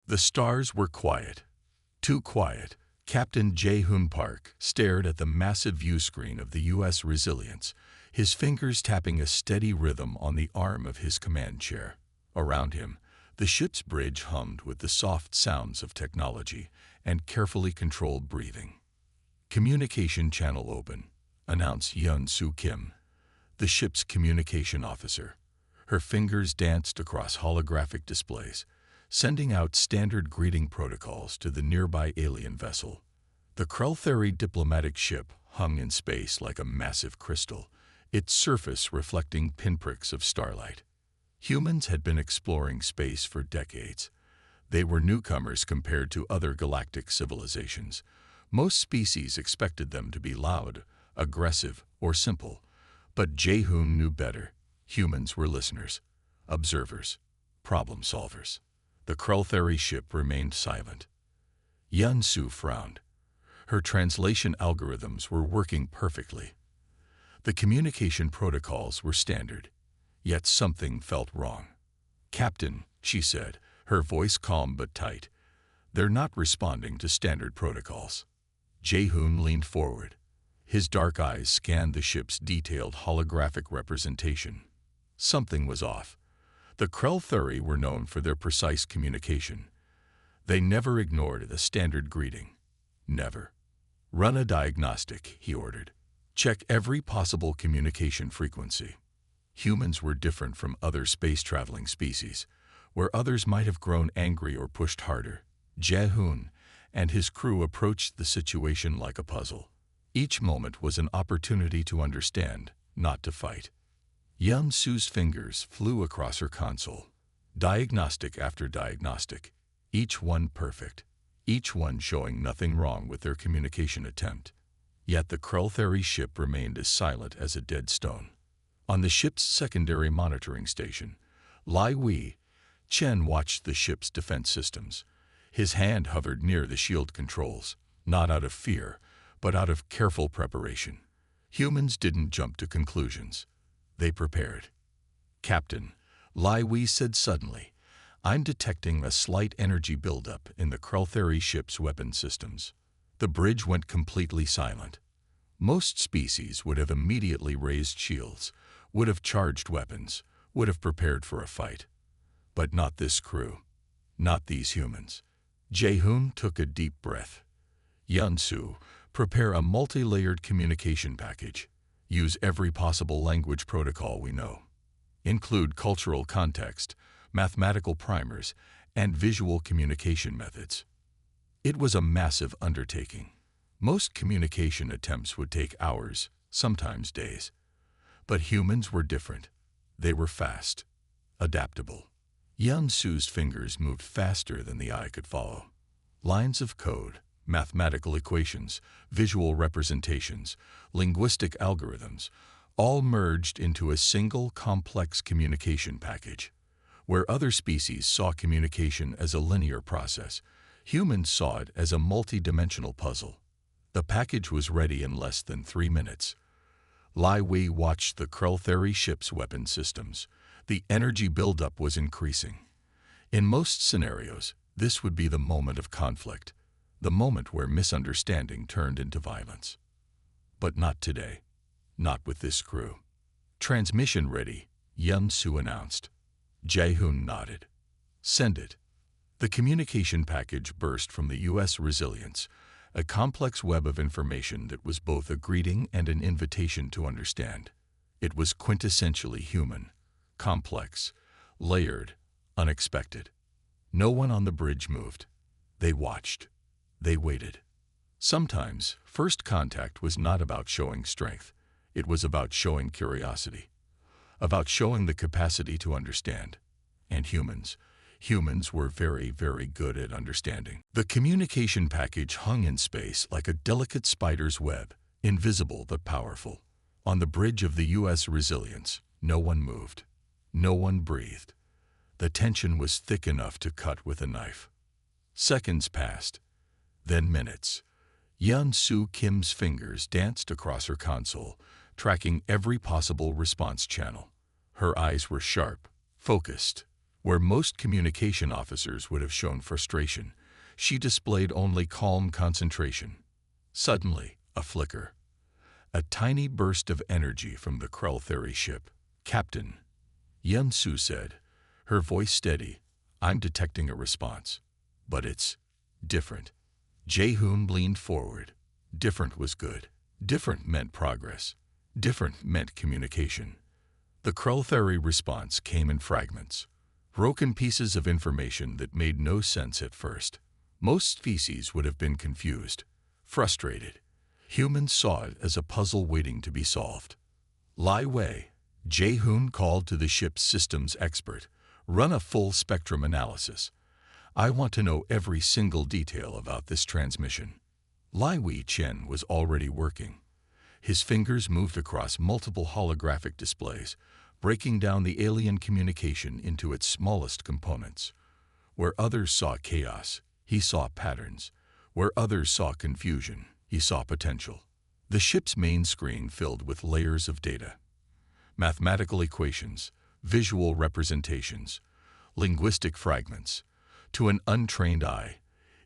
The stars were quiet. Too quiet. Captain Jae-hoon Park stared at the massive view screen of the U.S. Resilience, his fingers tapping a steady rhythm on the arm of his command chair. Around him, the ship's bridge hummed with the soft sounds of technology and carefully controlled breathing. "Communication channel open," announced Yeon-soo Kim, the ship's communication officer. Her fingers danced across holographic displays, sending out standard greeting protocols to the nearby alien vessel. The Kreltheri diplomatic ship hung in space like a massive crystal, its surface reflecting pinpricks of starlight. Humans had been exploring space for decades. They were newcomers compared to other galactic civilizations. Most species expected them to be loud, aggressive, or simple. But Jae-hoon knew better. Humans were listeners, observers, problem solvers. The Kreltheri ship remained silent. Yeon-soo frowned. Her translation algorithms were working perfectly. The communication protocols were standard, yet something felt wrong. "Captain," she said, her voice calm but tight, "they're not responding to standard protocols." Jae-hoon leaned forward. His dark eyes scanned the ship's detailed holographic representation. Something was off. The Kreltheri were known for their precise communication. They never ignored a standard greeting. Never. "Run a diagnostic," he ordered. "Check every possible communication frequency." Humans were different from other space-traveling species, where others might have grown angry or pushed harder. Jae-hoon and his crew approached the situation like a puzzle. Each moment was an opportunity to understand, not to fight. Yeon-soo's fingers flew across her console, diagnostic after diagnostic, each one perfect, each one showing nothing wrong with their communication attempt. Yet the Kreltheri ship remained as silent as a dead stone. On the ship's secondary monitoring station, Lai Wei-chen watched the ship's defense systems. His hand hovered near the shield controls, not out of fear, but out of careful preparation. Humans didn't jump to conclusions. They prepared. "Captain," Lai Wei said suddenly, "I'm detecting a slight energy buildup in the Kreltheri ship's weapon systems." The bridge went completely silent. Most species would have immediately raised shields, would have charged weapons, would have prepared for a fight. But not this crew. Not these humans. Jae-hoon took a deep breath. "Yeon-soo, prepare a multi-layered communication package. Use every possible language protocol we know. Include cultural context, mathematical primers, and visual communication methods." It was a massive undertaking. Most communication attempts would take hours, sometimes days. But humans were different. They were fast, adaptable. Yeon-soo's fingers moved faster than the eye could follow. Lines of code, mathematical equations, visual representations, linguistic algorithms, all merged into a single complex communication package. Where other species saw communication as a linear process, humans saw it as a multi-dimensional puzzle. The package was ready in less than 3 minutes. Lai Wei watched the Kreltheri ship's weapon systems. The energy buildup was increasing. In most scenarios, this would be the moment of conflict, the moment where misunderstanding turned into violence. But not today. Not with this crew. "Transmission ready," Yeon-soo announced. Jae-hoon nodded. "Send it." The communication package burst from the U.S. Resilience, a complex web of information that was both a greeting and an invitation to understand. It was quintessentially human, complex, layered, unexpected. No one on the bridge moved. They watched. They waited. Sometimes, first contact was not about showing strength. It was about showing curiosity, about showing the capacity to understand. And humans were very, very good at understanding. The communication package hung in space like a delicate spider's web, invisible but powerful. On the bridge of the U.S. Resilience, no one moved. No one breathed. The tension was thick enough to cut with a knife. Seconds passed. Then minutes. Yeon-soo Kim's fingers danced across her console, tracking every possible response channel. Her eyes were sharp, focused, Where most communication officers would have shown frustration, she displayed only calm concentration. Suddenly, a flicker. A tiny burst of energy from the Krell ship. "Captain," Yun-Su said, her voice steady, "I'm detecting a response. But it's different." Jae-hoon leaned forward. Different was good. Different meant progress. Different meant communication. The Krell response came in fragments. Broken pieces of information that made no sense at first. Most species would have been confused, frustrated. Humans saw it as a puzzle waiting to be solved. "Lai Wei," Jae-hoon called to the ship's systems expert, "run a full spectrum analysis. I want to know every single detail about this transmission." Lai Wei-chen was already working. His fingers moved across multiple holographic displays, breaking down the alien communication into its smallest components. Where others saw chaos, he saw patterns. Where others saw confusion, he saw potential. The ship's main screen filled with layers of data. Mathematical equations, visual representations, linguistic fragments. To an untrained eye,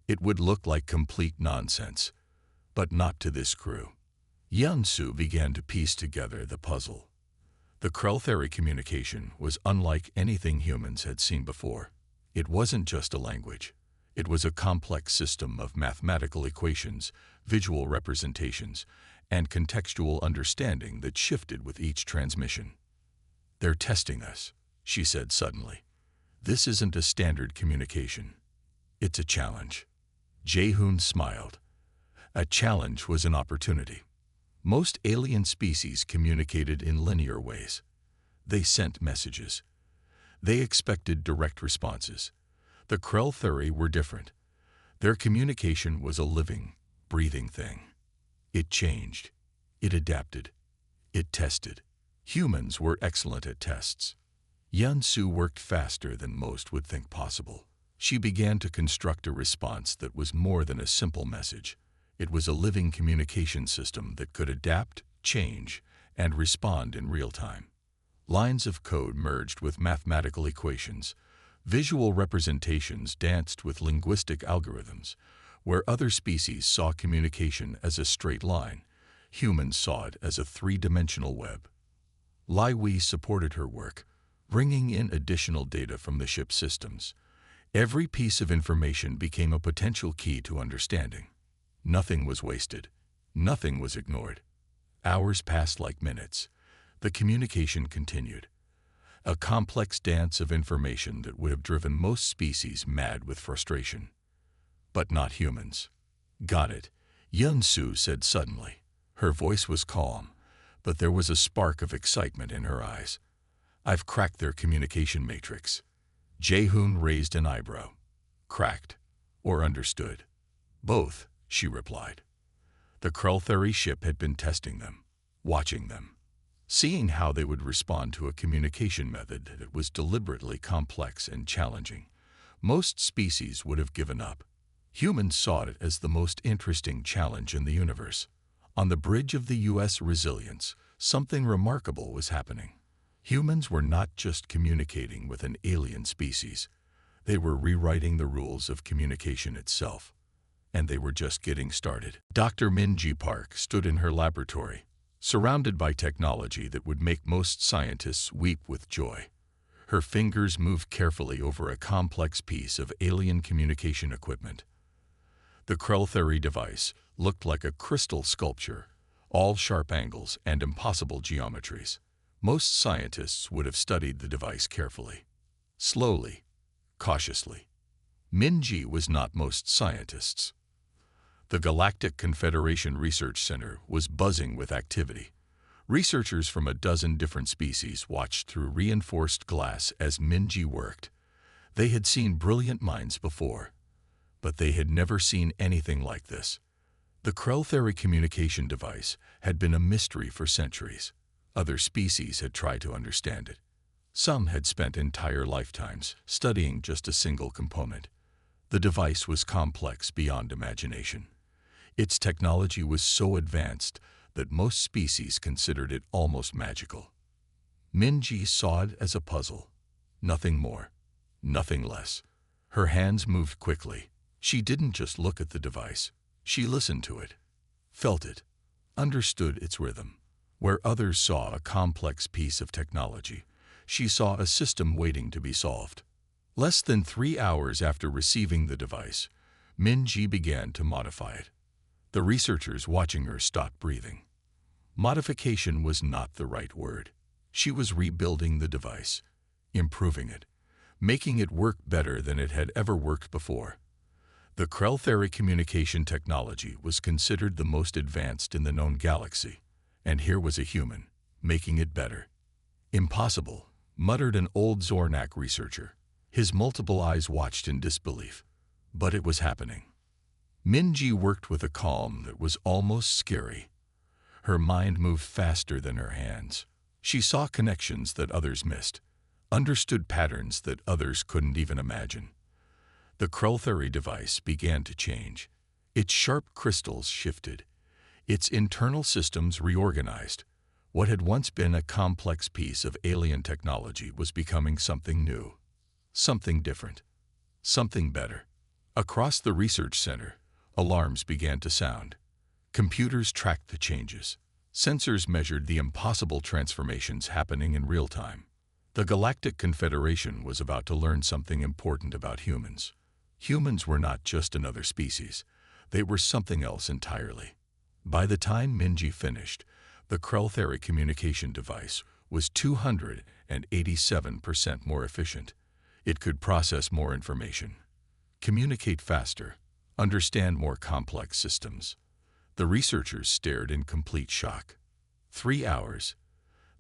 it would look like complete nonsense, but not to this crew. Yun-Su began to piece together the puzzle. The Krell communication was unlike anything humans had seen before. It wasn't just a language. It was a complex system of mathematical equations, visual representations, and contextual understanding that shifted with each transmission. "They're testing us," she said suddenly. "This isn't a standard communication. It's a challenge." Jae-hoon smiled. A challenge was an opportunity. Most alien species communicated in linear ways. They sent messages. They expected direct responses. The Krell were different. Their communication was a living, breathing thing. It changed. It adapted. It tested. Humans were excellent at tests. Yun-Su worked faster than most would think possible. She began to construct a response that was more than a simple message. It was a living communication system that could adapt, change, and respond in real time. Lines of code merged with mathematical equations. Visual representations danced with linguistic algorithms. Where other species saw communication as a straight line, humans saw it as a three-dimensional web. Lai Wei supported her work, bringing in additional data from the ship's systems. Every piece of information became a potential key to understanding. Nothing was wasted. Nothing was ignored. Hours passed like minutes. The communication continued. A complex dance of information that would have driven most species mad with frustration. But not humans. "Got it," Yun-Su said suddenly. Her voice was calm, but there was a spark of excitement in her eyes. "I've cracked their communication matrix." Jae-hoon raised an eyebrow. "Cracked or understood?" "Both," she replied. The Krell ship had been testing them, watching them, seeing how they would respond to a communication method that was deliberately complex and challenging. Most species would have given up. Humans saw it as the most interesting challenge in the universe. On the bridge of the U.S. Resilience, something remarkable was happening. Humans were not just communicating with an alien species. They were rewriting the rules of communication itself. And they were just getting started. Dr. Min-ji Park stood in her laboratory, surrounded by technology that would make most scientists weep with joy. Her fingers moved carefully over a complex piece of alien communication equipment. The Krell device looked like a crystal sculpture, all sharp angles and impossible geometries. Most scientists would have studied the device carefully, slowly, cautiously. Min-ji was not most scientists. The Galactic Confederation Research Center was buzzing with activity. Researchers from a dozen different species watched through reinforced glass as Min-ji worked. They had seen brilliant minds before, but they had never seen anything like this. The Krell communication device had been a mystery for centuries. Other species had tried to understand it. Some had spent entire lifetimes studying just a single component. The device was complex beyond imagination. Its technology was so advanced that most species considered it almost magical. Min-ji saw it as a puzzle, nothing more. nothing less. Her hands moved quickly. She didn't just look at the device. She listened to it, felt it, understood its rhythm. Where others saw a complex piece of technology, she saw a system waiting to be solved. Less than 3 hours after receiving the device, Min-ji began to modify it. The researchers watching her stopped breathing. Modification was not the right word. She was rebuilding the device, improving it, making it work better than it had ever worked before. The Krell communication technology was considered the most advanced in the known galaxy, and here was a human, making it better. Impossible, muttered an old Zornak researcher. His multiple eyes watched in disbelief. But it was happening. Min-ji worked with a calm that was almost scary. Her mind moved faster than her hands. She saw connections that others missed, understood patterns that others couldn't even imagine. The Krell device began to change. Its sharp crystals shifted. Its internal systems reorganized. What had once been a complex piece of alien technology was becoming something new, something different, something better. Across the research center, alarms began to sound. Computers tracked the changes. Sensors measured the impossible transformations happening in real time. The Galactic Confederation was about to learn something important about humans. Humans were not just another species. They were something else entirely. By the time Min-ji finished, the Krell communication device was 287% more efficient. It could process more information, communicate faster, understand more complex systems. The researchers stared in complete shock. 3 hours.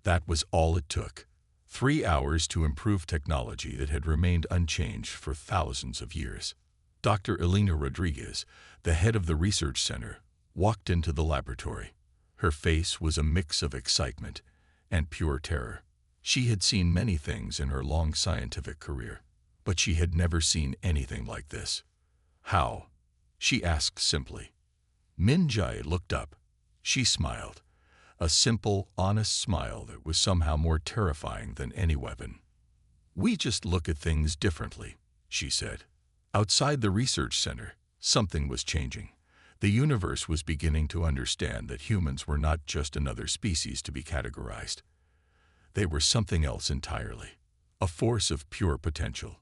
That was all it took. 3 hours to improve technology that had remained unchanged for thousands of years. Dr. Elena Rodriguez, the head of the research center, walked into the laboratory. Her face was a mix of excitement and pure terror. She had seen many things in her long scientific career, but she had never seen anything like this. How? She asked simply. Min-ji looked up. She smiled. A simple, honest smile that was somehow more terrifying than any weapon. "We just look at things differently," she said. Outside the research center, something was changing. The universe was beginning to understand that humans were not just another species to be categorized. They were something else entirely, a force of pure potential.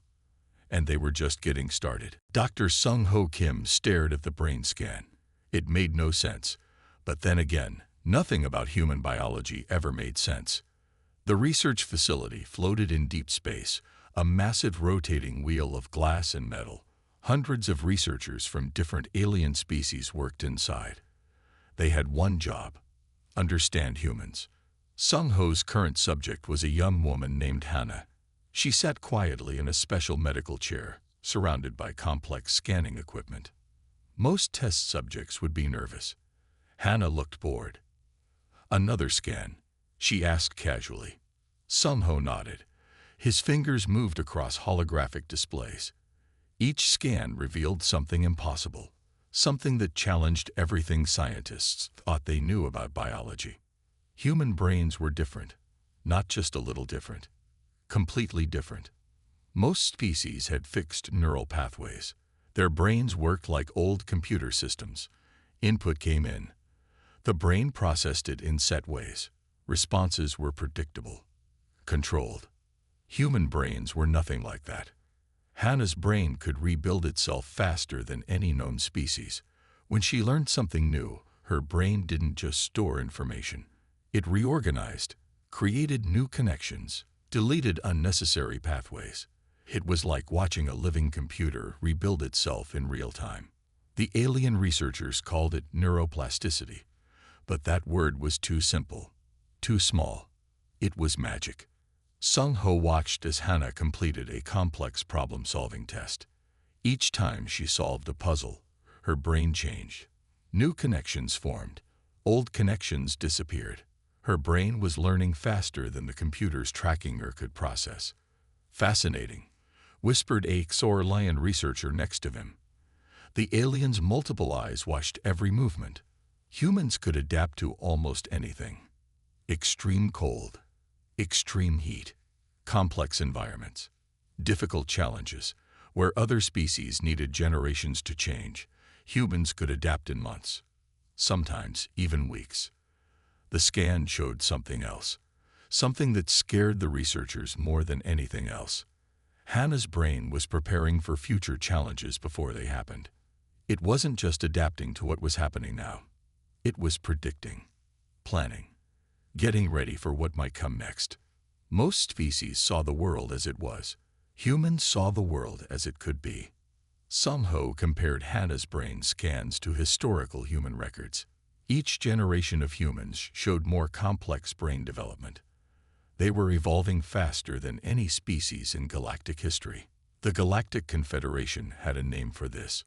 And they were just getting started. Dr. Sung-Ho Kim stared at the brain scan. It made no sense. But then again, nothing about human biology ever made sense. The research facility floated in deep space, a massive rotating wheel of glass and metal. Hundreds of researchers from different alien species worked inside. They had one job: understand humans. Sung-Ho's current subject was a young woman named Hannah. She sat quietly in a special medical chair, surrounded by complex scanning equipment. Most test subjects would be nervous. Hannah looked bored. "Another scan?" she asked casually. Sung-Ho nodded. His fingers moved across holographic displays. Each scan revealed something impossible, something that challenged everything scientists thought they knew about biology. Human brains were different, not just a little different, completely different. Most species had fixed neural pathways. Their brains worked like old computer systems. Input came in. The brain processed it in set ways. Responses were predictable, controlled. Human brains were nothing like that. Hannah's brain could rebuild itself faster than any known species. When she learned something new, her brain didn't just store information. It reorganized, created new connections, deleted unnecessary pathways. It was like watching a living computer rebuild itself in real time. The alien researchers called it neuroplasticity, but that word was too simple, too small. It was magic. Sung-Ho watched as Hannah completed a complex problem-solving test. Each time she solved a puzzle, her brain changed. New connections formed. Old connections disappeared. Her brain was learning faster than the computers tracking her could process. "Fascinating," whispered a Xor-Lion researcher next to him. The alien's multiple eyes watched every movement. Humans could adapt to almost anything. Extreme cold, extreme heat, complex environments. Difficult challenges. Where other species needed generations to change, humans could adapt in months, sometimes even weeks. The scan showed something else, something that scared the researchers more than anything else. Hannah's brain was preparing for future challenges before they happened. It wasn't just adapting to what was happening now. It was predicting, planning, getting ready for what might come next. Most species saw the world as it was. Humans saw the world as it could be. Somehow compared Hannah's brain scans to historical human records. Each generation of humans showed more complex brain development. They were evolving faster than any species in galactic history. The Galactic Confederation had a name for this.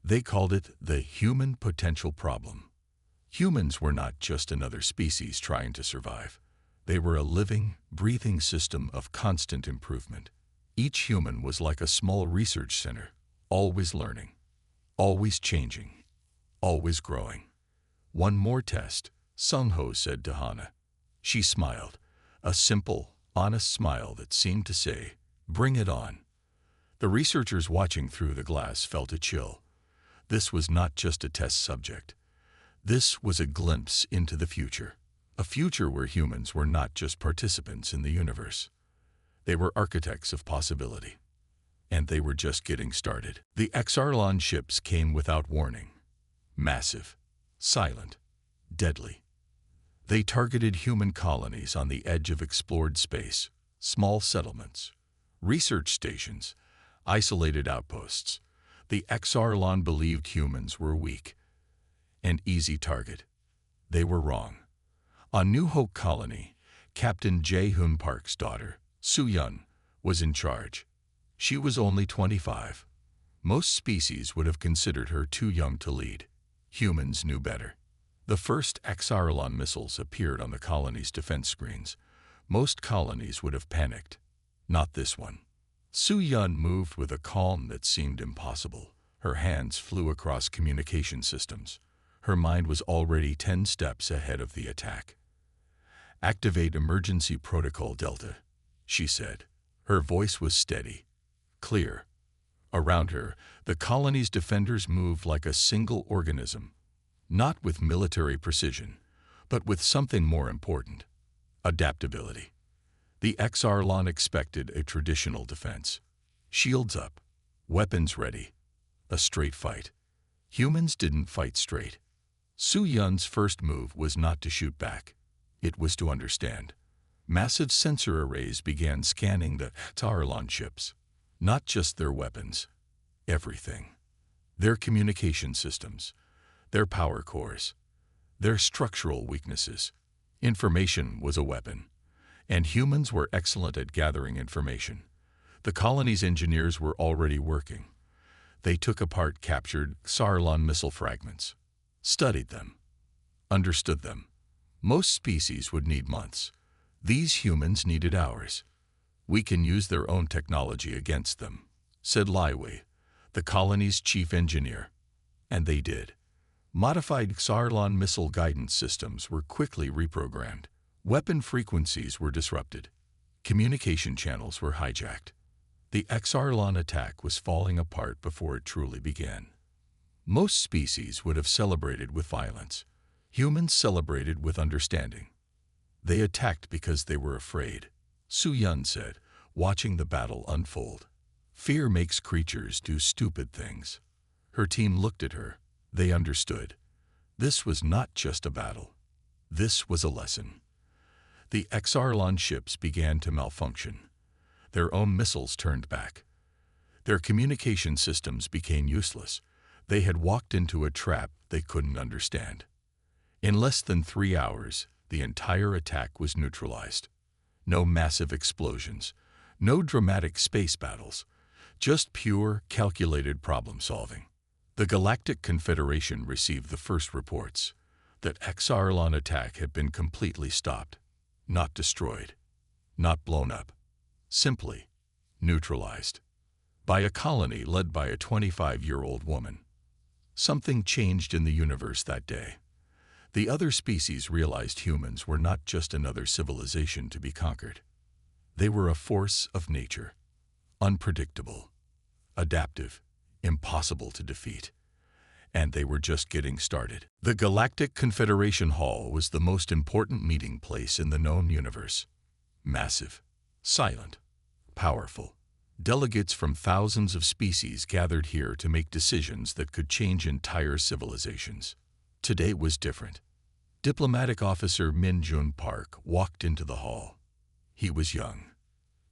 They called it the Human Potential Problem. Humans were not just another species trying to survive. They were a living, breathing system of constant improvement. Each human was like a small research center, always learning, always changing, always growing. One more test, Sung-ho said to Hannah. She smiled, a simple, honest smile that seemed to say, "Bring it on." The researchers watching through the glass felt a chill. This was not just a test subject. This was a glimpse into the future. A future where humans were not just participants in the universe. They were architects of possibility. And they were just getting started. The Exarlon ships came without warning. Massive, silent, deadly. They targeted human colonies on the edge of explored space, small settlements, research stations, isolated outposts. The Exarlon believed humans were weak, an easy target. They were wrong. On New Hope Colony, Captain Jae-hoon Park's daughter, Soo-yeon, was in charge. She was only 25. Most species would have considered her too young to lead. Humans knew better. The first Exarlon missiles appeared on the colony's defense screens. Most colonies would have panicked. Not this one. Soo-yeon moved with a calm that seemed impossible. Her hands flew across communication systems. Her mind was already 10 steps ahead of the attack. "Activate Emergency Protocol Delta," she said. Her voice was steady, clear. Around her, the colony's defenders moved like a single organism, not with military precision, but with something more important: adaptability. The Exarlon expected a traditional defense. Shields up, weapons ready, a straight fight. Humans didn't fight straight. Soo-yeon's first move was not to shoot back. It was to understand. Massive sensor arrays began scanning the Exarlon ships. Not just their weapons. Everything. Their communication systems. Their power cores. Their structural weaknesses. Information was a weapon. And humans were excellent at gathering information. The colony's engineers were already working. They took apart captured Exarlon missile fragments. Studied them. Understood them. Most species would need months. These humans needed hours. "We can use their own technology against them," said Lai Wei, the colony's chief engineer. And they did. Modified Exarlon missile guidance systems were quickly reprogrammed. Weapon frequencies were disrupted. Communication channels were hijacked. The Exarlon attack was falling apart before it truly began. Most species would have celebrated with violence. Humans celebrated with understanding. They attacked because they were afraid, Soo-yeon said, watching the battle unfold. "Fear makes creatures do stupid things." Her team looked at her. They understood. This was not just a battle. This was a lesson. The Exarlon ships began to malfunction. Their own missiles turned back. Their communication systems became useless. They had walked into a trap they couldn't understand. In less than 3 hours, the entire attack was neutralized. No massive explosions, no dramatic space battles, just pure, calculated problem-solving. The Galactic Confederation received the first reports that Exarlon attack had been completely stopped, not destroyed, not blown up, simply neutralized by a colony led by a 25-year-old woman. Something changed in the universe that day. The other species realized humans were not just another civilization to be conquered. They were a force of nature, unpredictable, adaptive, impossible to defeat. And they were just getting started. The Galactic Confederation Hall was the most important meeting place in the known universe. Massive, silent, powerful. Delegates from thousands of species gathered here to make decisions that could change entire civilizations. Today was different. Diplomatic Officer Min Jun Park walked into the hall. He was young.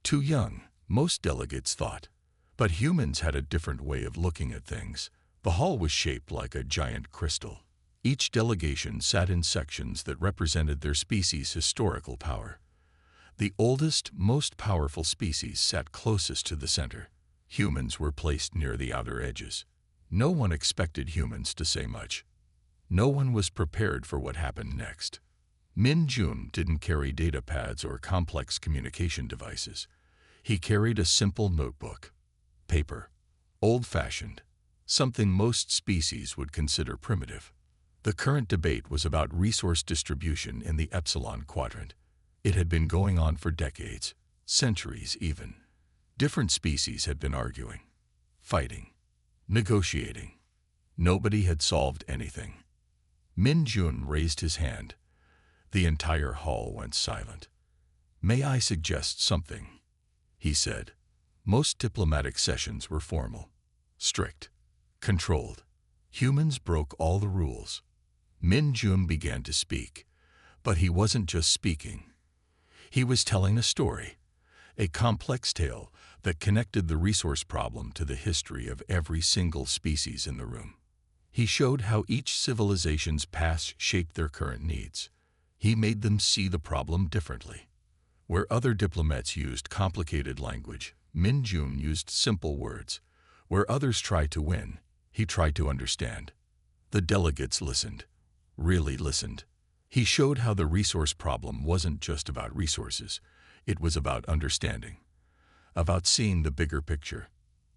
Too young, most delegates thought. But humans had a different way of looking at things. The hall was shaped like a giant crystal. Each delegation sat in sections that represented their species' historical power. The oldest, most powerful species sat closest to the center. Humans were placed near the outer edges. No one expected humans to say much. No one was prepared for what happened next. Min Jun didn't carry data pads or complex communication devices. He carried a simple notebook. Paper. Old-fashioned. Something most species would consider primitive. The current debate was about resource distribution in the Epsilon Quadrant. It had been going on for decades, centuries even. Different species had been arguing, fighting, negotiating. Nobody had solved anything. Min Jun raised his hand. The entire hall went silent. "May I suggest something?" he said. Most diplomatic sessions were formal, strict, controlled. Humans broke all the rules. Min Jun began to speak, but he wasn't just speaking. He was telling a story, a complex tale that connected the resource problem to the history of every single species in the room. He showed how each civilization's past shaped their current needs. He made them see the problem differently. Where other diplomats used complicated language, Min Jun used simple words. Where others tried to win, he tried to understand. The delegates listened, really listened. He showed how the resource problem wasn't just about resources. It was about understanding, about seeing the bigger picture.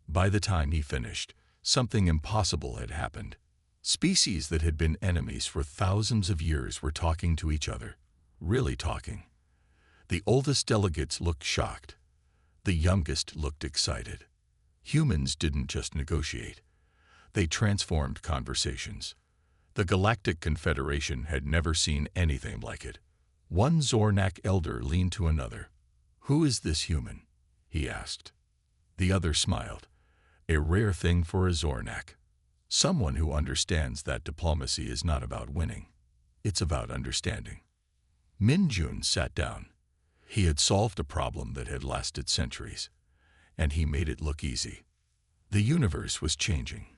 By the time he finished, something impossible had happened. Species that had been enemies for thousands of years were talking to each other, really talking. The oldest delegates looked shocked. The youngest looked excited. Humans didn't just negotiate. They transformed conversations. The Galactic Confederation had never seen anything like it. One Zornak elder leaned to another. "Who is this human?" he asked. The other smiled. "A rare thing for a Zornak. Someone who understands that diplomacy is not about winning. It's about understanding." Min Jun sat down. He had solved a problem that had lasted centuries, and he made it look easy. The universe was changing,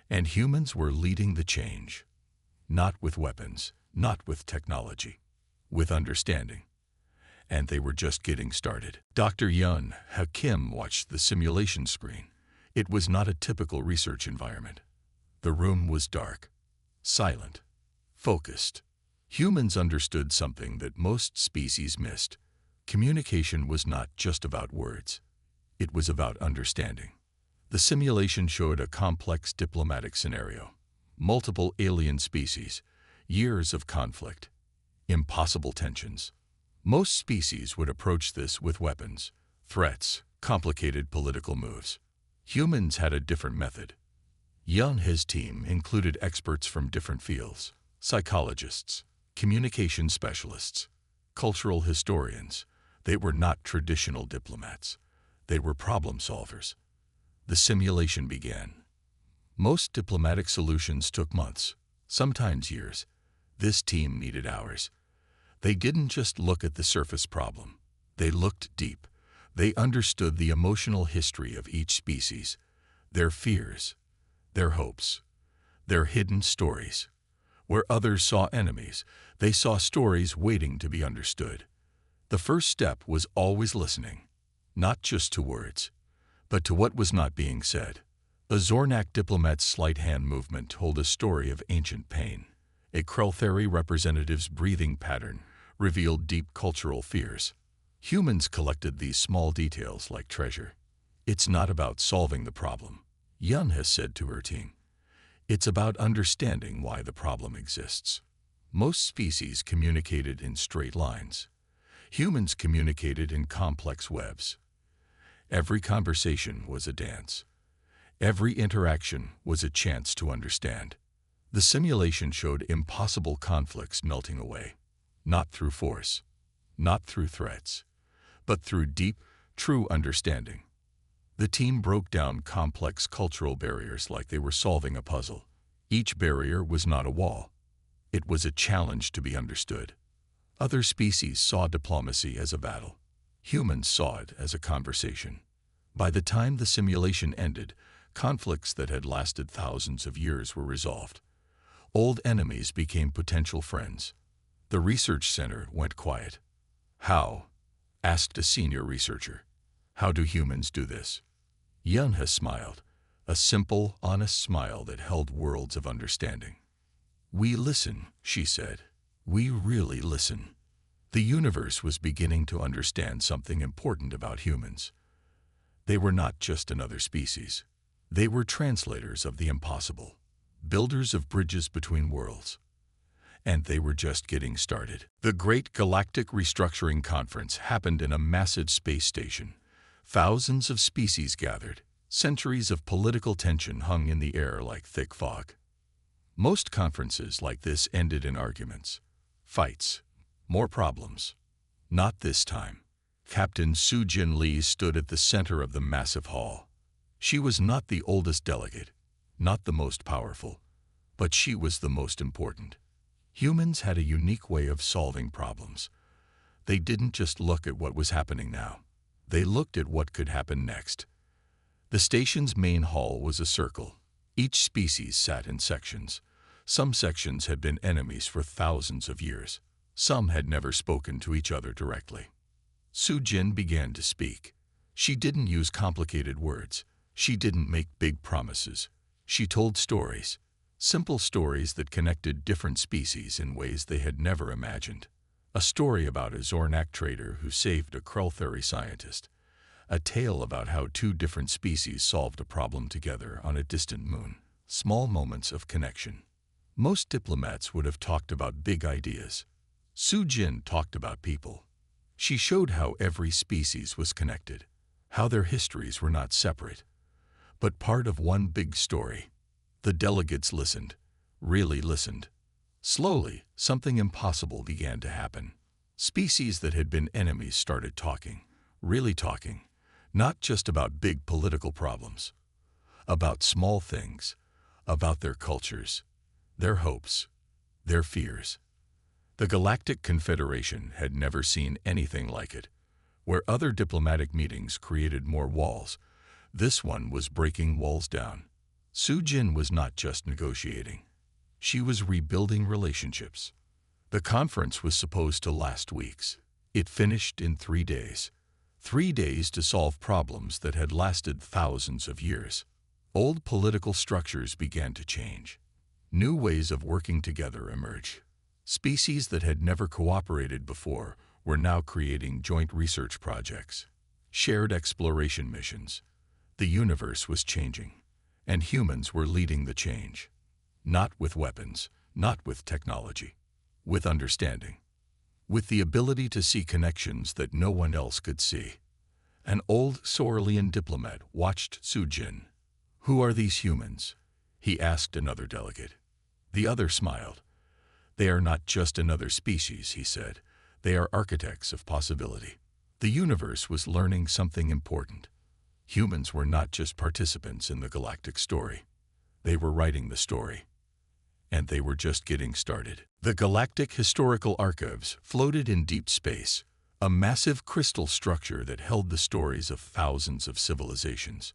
and humans were leading the change. Not with weapons, not with technology, with understanding. And they were just getting started. Dr. Yun Hakim watched the simulation screen. It was not a typical research environment. The room was dark, silent, focused. Humans understood something that most species missed. Communication was not just about words. It was about understanding. The simulation showed a complex diplomatic scenario. Multiple alien species, years of conflict, impossible tensions. Most species would approach this with weapons, threats, complicated political moves. Humans had a different method. Yun and his team included experts from different fields, psychologists, communication specialists, cultural historians. They were not traditional diplomats. They were problem solvers. The simulation began. Most diplomatic solutions took months, sometimes years. This team needed hours. They didn't just look at the surface problem. They looked deep. They understood the emotional history of each species, their fears, their hopes, their hidden stories. Where others saw enemies, they saw stories waiting to be understood. The first step was always listening, not just to words, but to what was not being said. A Zornak diplomat's slight hand movement told a story of ancient pain. A Kreltheri representative's breathing pattern revealed deep cultural fears. Humans collected these small details like treasure. It's not about solving the problem, Yun has said to her team. It's about understanding why the problem exists. Most species communicated in straight lines. Humans communicated in complex webs. Every conversation was a dance. Every interaction was a chance to understand. The simulation showed impossible conflicts melting away, not through force, not through threats, but through deep, true understanding. The team broke down complex cultural barriers like they were solving a puzzle. Each barrier was not a wall. It was a challenge to be understood. Other species saw diplomacy as a battle. Humans saw it as a conversation. By the time the simulation ended, conflicts that had lasted thousands of years were resolved. Old enemies became potential friends. The research center went quiet. "How?" asked a senior researcher. "How do humans do this?" Yunhe smiled, a simple, honest smile that held worlds of understanding. "We listen," she said. "We really listen." The universe was beginning to understand something important about humans. They were not just another species. They were translators of the impossible, builders of bridges between worlds. And they were just getting started. The Great Galactic Restructuring Conference happened in a massive space station. Thousands of species gathered. Centuries of political tension hung in the air like thick fog. Most conferences like this ended in arguments, fights, more problems. Not this time. Captain Su-Jin Lee stood at the center of the massive hall. She was not the oldest delegate, not the most powerful, but she was the most important. Humans had a unique way of solving problems. They didn't just look at what was happening now. They looked at what could happen next. The station's main hall was a circle. Each species sat in sections. Some sections had been enemies for thousands of years. Some had never spoken to each other directly. Su-Jin began to speak. She didn't use complicated words. She didn't make big promises. She told stories, simple stories that connected different species in ways they had never imagined. A story about a Zornak trader who saved a Krultheri scientist. A tale about how two different species solved a problem together on a distant moon. Small moments of connection. Most diplomats would have talked about big ideas. Su-Jin talked about people. She showed how every species was connected, how their histories were not separate, but part of one big story. The delegates listened, really listened. Slowly, something impossible began to happen. Species that had been enemies started talking, really talking, not just about big political problems, about small things, about their cultures, their hopes, their fears. The Galactic Confederation had never seen anything like it. Where other diplomatic meetings created more walls, this one was breaking walls down. Su-Jin was not just negotiating. She was rebuilding relationships. The conference was supposed to last weeks. It finished in 3 days. 3 days to solve problems that had lasted thousands of years. Old political structures began to change. New ways of working together emerged. Species that had never cooperated before were now creating joint research projects, shared exploration missions. The universe was changing, and humans were leading the change. Not with weapons, not with technology, with understanding, with the ability to see connections that no one else could see. An old Sauralian diplomat watched Su-Jin. "Who are these humans?" he asked another delegate. The other smiled. "They are not just another species," he said. "They are architects of possibility." The universe was learning something important. Humans were not just participants in the galactic story. They were writing the story. And they were just getting started. The Galactic Historical Archives floated in deep space, a massive crystal structure that held the stories of thousands of civilizations,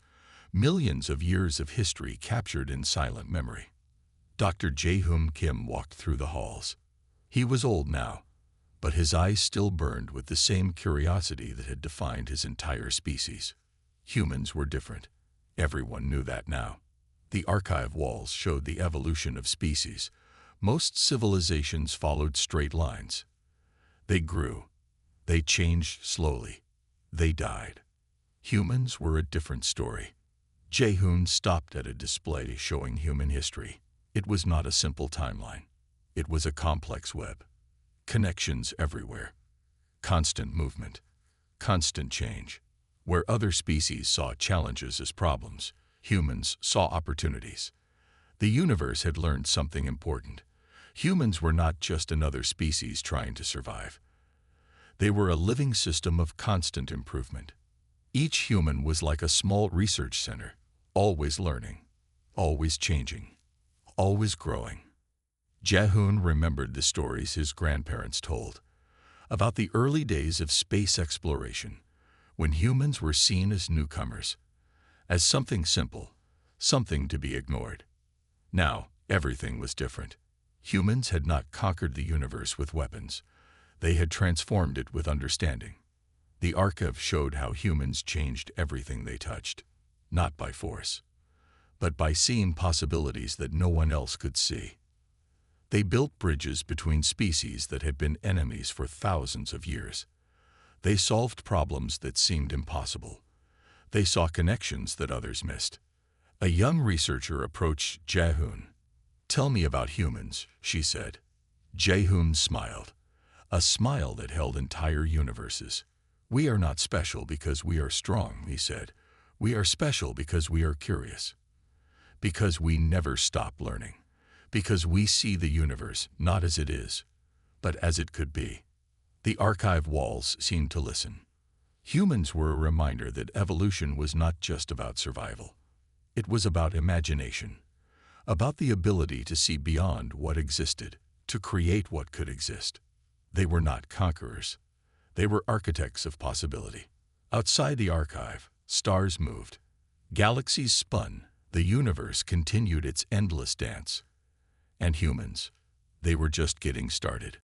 millions of years of history captured in silent memory. Dr. Jae-Hoon Kim walked through the halls. He was old now, but his eyes still burned with the same curiosity that had defined his entire species. Humans were different. Everyone knew that now. The archive walls showed the evolution of species. Most civilizations followed straight lines. They grew. They changed slowly. They died. Humans were a different story. Jae-Hoon stopped at a display showing human history. It was not a simple timeline. It was a complex web. Connections everywhere. Constant movement. Constant change. Where other species saw challenges as problems, humans saw opportunities. The universe had learned something important. Humans were not just another species trying to survive. They were a living system of constant improvement. Each human was like a small research center, always learning, always changing, always growing. Jaehoon remembered the stories his grandparents told about the early days of space exploration, when humans were seen as newcomers, as something simple, something to be ignored. Now, everything was different. Humans had not conquered the universe with weapons. They had transformed it with understanding. The archive showed how humans changed everything they touched, not by force, but by seeing possibilities that no one else could see. They built bridges between species that had been enemies for thousands of years. They solved problems that seemed impossible. They saw connections that others missed. A young researcher approached Jaehoon. "Tell me about humans," she said. Jaehoon smiled, a smile that held entire universes. "We are not special because we are strong," he said. "We are special because we are curious, because we never stop learning, because we see the universe not as it is, but as it could be." The archive walls seemed to listen. Humans were a reminder that evolution was not just about survival. It was about imagination, about the ability to see beyond what existed, to create what could exist. They were not conquerors. They were architects of possibility. Outside the archive, stars moved. Galaxies spun. The universe continued its endless dance. And humans, they were just getting started.